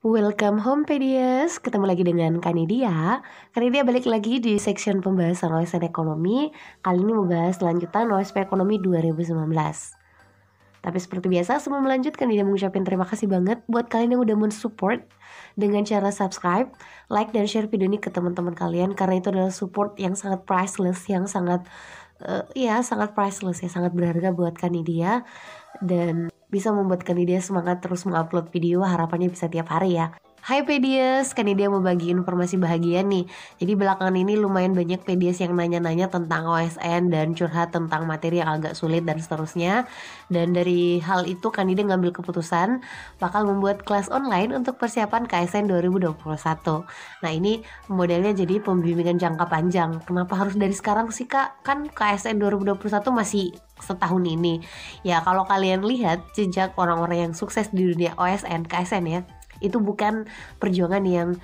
Welcome home Pedias, ketemu lagi dengan Kanidia. Kanidia balik lagi di section pembahasan OSN Ekonomi. Kali ini membahas lanjutan OSP Ekonomi 2019. Tapi seperti biasa sebelum lanjut Kanidia mengucapkan terima kasih banget buat kalian yang udah mensupport dengan cara subscribe, like, dan share video ini ke teman-teman kalian. Karena itu adalah support yang sangat priceless, yang sangat sangat priceless ya, sangat berharga buat Kanidia. Dan bisa membuat Kanidia semangat terus mengupload video, harapannya bisa tiap hari ya. Hai Pedias, Kanidia mau bagi informasi bahagia nih. Jadi belakangan ini lumayan banyak Pedias yang nanya-nanya tentang OSN dan curhat tentang materi yang agak sulit dan seterusnya. Dan dari hal itu Kanidia ngambil keputusan bakal membuat kelas online untuk persiapan KSN 2021. Nah ini modelnya jadi pembimbingan jangka panjang. Kenapa harus dari sekarang sih Kak? Kan KSN 2021 masih setahun ini. Ya kalau kalian lihat jejak orang-orang yang sukses di dunia OSN, KSN ya, itu bukan perjuangan yang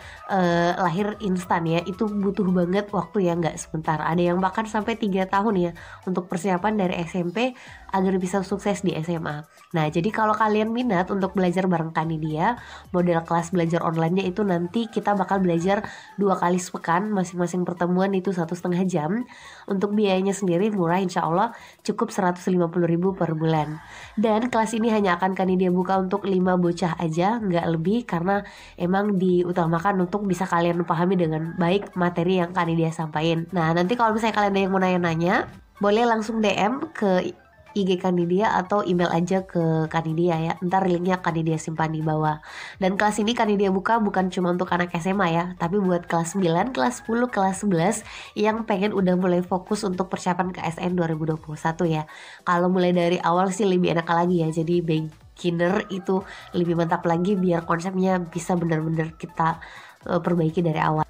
lahir instan ya. Itu butuh banget waktu ya, nggak sebentar. Ada yang bahkan sampai 3 tahun ya untuk persiapan dari SMP agar bisa sukses di SMA. Nah jadi kalau kalian minat untuk belajar bareng Kanidia, model kelas belajar online-nya itu nanti kita bakal belajar 2 kali sepekan, masing-masing pertemuan itu 1,5 jam. Untuk biayanya sendiri murah, insya Allah cukup 150.000 per bulan. Dan kelas ini hanya akan Kanidia buka untuk 5 bocah aja, nggak lebih, karena emang diutamakan untuk bisa kalian pahami dengan baik materi yang Kanidia sampaikan. Nah nanti kalau misalnya kalian ada yang mau nanya-nanya, boleh langsung DM ke IG Kanidia atau email aja ke Kanidia ya. Ntar linknya Kanidia simpan di bawah. Dan kelas ini Kanidia buka bukan cuma untuk anak SMA ya, tapi buat kelas 9, kelas 10, kelas 11 yang pengen udah mulai fokus untuk persiapan KSN 2021 ya. Kalau mulai dari awal sih lebih enak lagi ya. Jadi beginner itu lebih mantap lagi biar konsepnya bisa benar-benar kita perbaiki dari awal.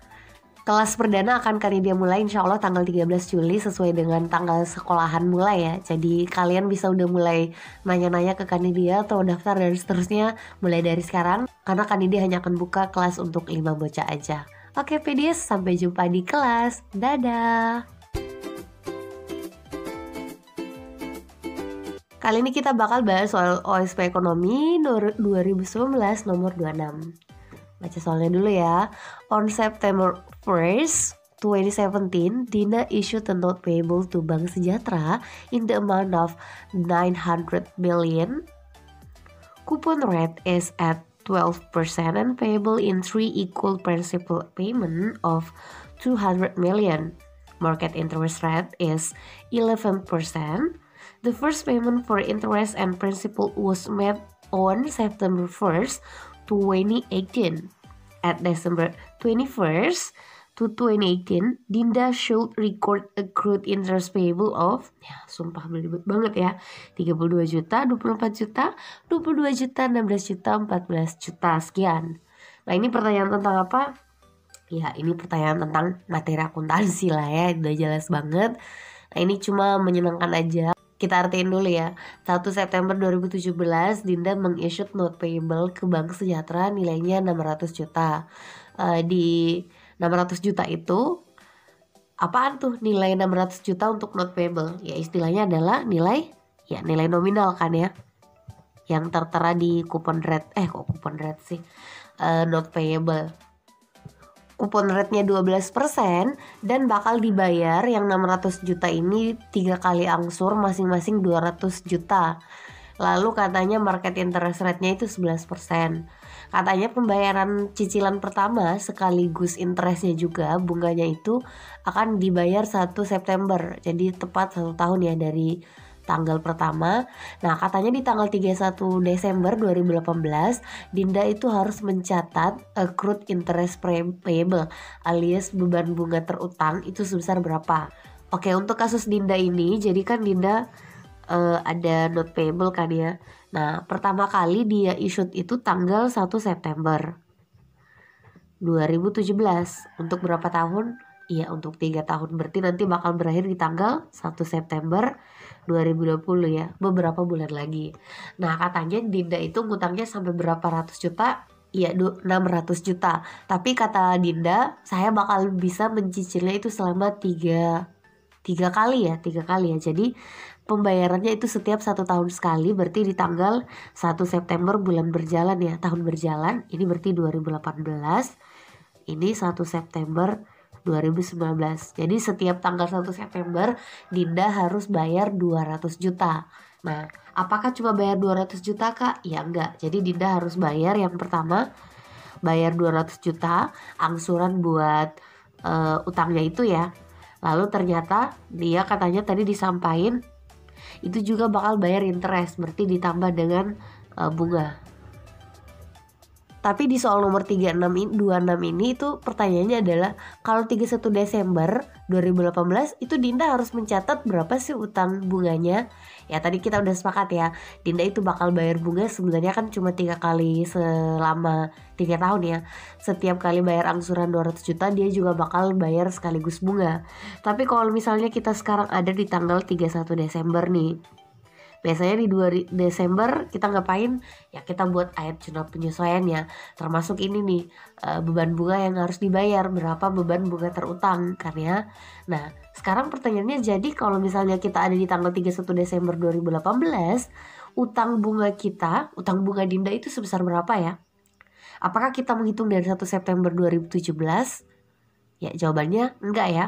Kelas perdana akan Kanidia mulai insya Allah tanggal 13 Juli sesuai dengan tanggal sekolahan mulai ya. Jadi kalian bisa udah mulai nanya-nanya ke Kanidia atau daftar dan seterusnya mulai dari sekarang. Karena Kanidia hanya akan buka kelas untuk 5 bocah aja. Oke Pedias, sampai jumpa di kelas. Dadah! Kali ini kita bakal bahas soal OSP Ekonomi 2019 nomor 26. Baca soalnya dulu ya. On September 1st, 2017, Dina issued a note payable to Bank Sejahtera in the amount of 900 million. Coupon rate is at 12% and payable in 3 equal principal payment of 200 million. Market interest rate is 11%. The first payment for interest and principal was made on September 1st, 2018. At December 21st to 2018, Dinda should record accrued interest payable of, sumpah belibet banget ya, 32 juta, 24 juta, 22 juta, 16 juta, 14 juta, sekian. Nah ini pertanyaan tentang apa? Ya ini pertanyaan tentang materi akuntansi lah ya, udah jelas banget. Nah ini cuma menyenangkan aja. Kita artiin dulu ya. 1 September 2017 Dinda meng-issue note payable ke Bank Sejahtera nilainya 600 juta. Di 600 juta itu apaan tuh nilai 600 juta untuk note payable? Ya istilahnya adalah nilai nominal kan ya, yang tertera di coupon rate. Coupon rate sih, note payable. Kupon rate-nya 12% dan bakal dibayar yang 600 juta ini 3 kali angsur masing-masing 200 juta. Lalu katanya market interest rate-nya itu 11%. Katanya pembayaran cicilan pertama sekaligus interestnya juga, bunganya itu akan dibayar 1 September. Jadi tepat 1 tahun ya dari tanggal pertama. Nah katanya di tanggal 31 Desember 2018 Dinda itu harus mencatat accrued interest payable alias beban bunga terutang itu sebesar berapa. Oke, untuk kasus Dinda ini jadi kan Dinda ada note payable kan ya. Nah pertama kali dia issued itu tanggal 1 September 2017. Untuk berapa tahun? Iya untuk 3 tahun, berarti nanti bakal berakhir di tanggal 1 September 2020 ya, beberapa bulan lagi. Nah katanya Dinda itu ngutangnya sampai berapa ratus juta? Iya 600 juta. Tapi kata Dinda saya bakal bisa mencicilnya itu selama 3 kali ya. Jadi pembayarannya itu setiap 1 tahun sekali, berarti di tanggal 1 September bulan berjalan ya, tahun berjalan. Ini berarti 2018, ini 1 September 2019. Jadi setiap tanggal 1 September Dinda harus bayar 200 juta. Nah, apakah cuma bayar 200 juta Kak? Ya enggak. Jadi Dinda harus bayar yang pertama, bayar 200 juta angsuran buat utangnya itu ya. Lalu ternyata dia katanya tadi disampaikan itu juga bakal bayar interest, berarti ditambah dengan bunga. Tapi di soal nomor 26 ini itu pertanyaannya adalah kalau 31 Desember 2018 itu Dinda harus mencatat berapa sih utang bunganya. Ya tadi kita udah sepakat ya, Dinda itu bakal bayar bunga sebenarnya kan cuma 3 kali selama 3 tahun ya. Setiap kali bayar angsuran 200 juta dia juga bakal bayar sekaligus bunga. Tapi kalau misalnya kita sekarang ada di tanggal 31 Desember nih, biasanya di 2 Desember kita ngapain? Ya kita buat ayat jurnal penyesuaian ya. Termasuk ini nih, beban bunga yang harus dibayar, berapa beban bunga terutang kan ya. Nah sekarang pertanyaannya, jadi kalau misalnya kita ada di tanggal 31 Desember 2018, utang bunga Dinda itu sebesar berapa ya? Apakah kita menghitung dari 1 September 2017? Ya jawabannya enggak ya.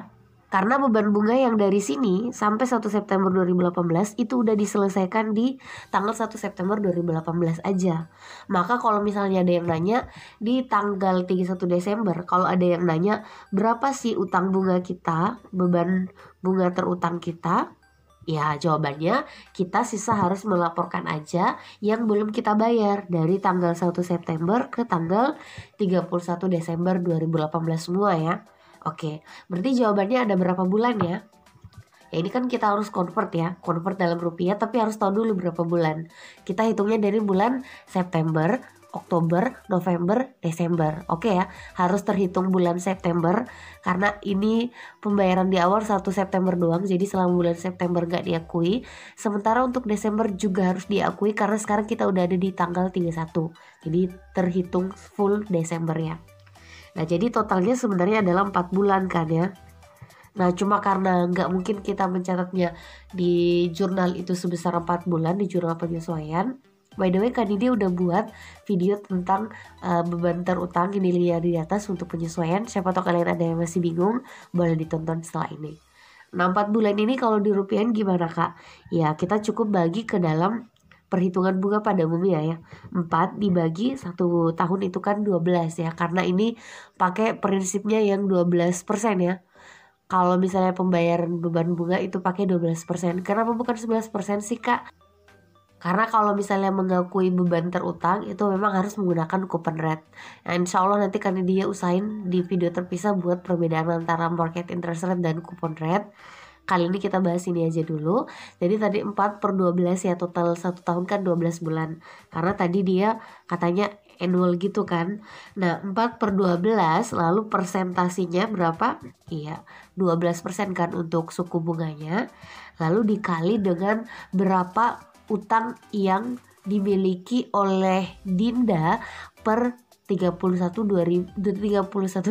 Karena beban bunga yang dari sini sampai 1 September 2018 itu udah diselesaikan di tanggal 1 September 2018 aja. Maka kalau misalnya ada yang nanya di tanggal 31 Desember, kalau ada yang nanya berapa sih utang bunga kita, beban bunga terutang kita, ya jawabannya kita sisa harus melaporkan aja yang belum kita bayar dari tanggal 1 September ke tanggal 31 Desember 2018 semua ya. Oke, berarti jawabannya ada berapa bulan ya? Ya ini kan kita harus convert ya, convert dalam rupiah, tapi harus tahu dulu berapa bulan. Kita hitungnya dari bulan September, Oktober, November, Desember. Oke ya, harus terhitung bulan September karena ini pembayaran di awal 1 September doang, jadi selama bulan September gak diakui. Sementara untuk Desember juga harus diakui karena sekarang kita udah ada di tanggal 31. Jadi terhitung full Desember ya. Nah jadi totalnya sebenarnya adalah 4 bulan kan ya. Nah cuma karena nggak mungkin kita mencatatnya di jurnal itu sebesar 4 bulan di jurnal penyesuaian. By the way Kak Didi udah buat video tentang beban terutang, ini lihat di atas untuk penyesuaian. Siapa tahu kalian ada yang masih bingung, boleh ditonton setelah ini. Nah 4 bulan ini kalau dirupiahin gimana Kak? Ya kita cukup bagi ke dalam perhitungan bunga pada umumnya ya. 4 dibagi 1 tahun itu kan 12 ya. Karena ini pakai prinsipnya yang 12% ya. Kalau misalnya pembayaran beban bunga itu pakai 12%. Kenapa bukan 11% sih Kak? Karena kalau misalnya mengakui beban terutang itu memang harus menggunakan coupon rate. Nah insya Allah nanti kan dia usahain di video terpisah buat perbedaan antara market interest rate dan coupon rate. Kali ini kita bahas ini aja dulu. Jadi tadi 4/12 ya, total 1 tahun kan 12 bulan. Karena tadi dia katanya annual gitu kan. Nah 4/12 lalu persentasinya berapa? Iya 12% kan untuk suku bunganya. Lalu dikali dengan berapa utang yang dimiliki oleh Dinda per 31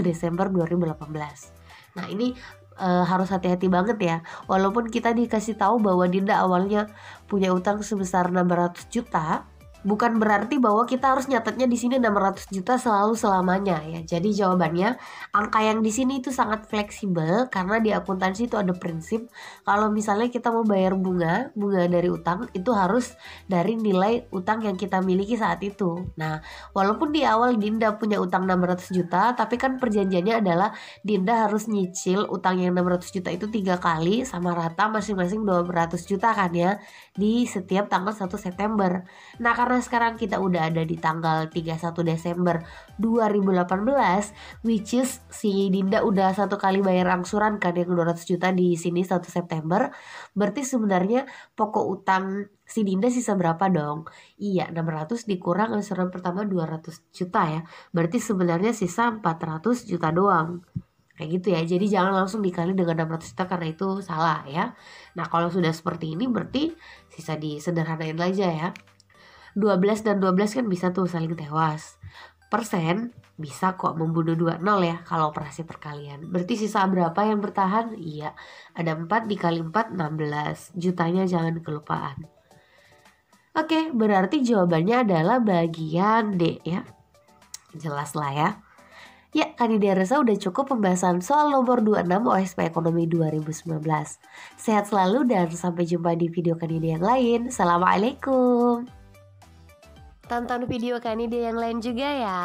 Desember 2018. Nah ini harus hati-hati banget ya. Walaupun kita dikasih tahu bahwa Dinda awalnya punya utang sebesar 600 juta, bukan berarti bahwa kita harus nyatetnya di sini 600 juta selalu selamanya ya. Jadi jawabannya angka yang di sini itu sangat fleksibel karena di akuntansi itu ada prinsip kalau misalnya kita mau bayar bunga dari utang itu harus dari nilai utang yang kita miliki saat itu. Nah, walaupun di awal Dinda punya utang 600 juta, tapi kan perjanjiannya adalah Dinda harus nyicil utang yang 600 juta itu 3 kali sama rata masing-masing 200 juta kan ya di setiap tanggal 1 September. Nah, karena sekarang kita udah ada di tanggal 31 Desember 2018, which is si Dinda udah 1 kali bayar angsuran kan yang 200 juta di sini 1 September. Berarti sebenarnya pokok utang si Dinda sisa berapa dong? Iya 600 dikurang angsuran pertama 200 juta ya. Berarti sebenarnya sisa 400 juta doang. Kayak gitu ya, jadi jangan langsung dikali dengan 600 juta karena itu salah ya. Nah kalau sudah seperti ini berarti sisa disederhanain aja ya. 12 dan 12 kan bisa tuh saling tewas. bisa kok membunuh 20 ya kalau operasi perkalian. Berarti sisa berapa yang bertahan? Iya, ada 4 dikali 4, 16. Jutanya jangan kelupaan. Oke, berarti jawabannya adalah bagian D ya. Jelas lah ya. Ya, Kanidia rasa udah cukup pembahasan soal nomor 26 OSP Ekonomi 2019. Sehat selalu dan sampai jumpa di video Kanidia yang lain. Assalamualaikum. Tonton video Kanidia yang lain juga ya.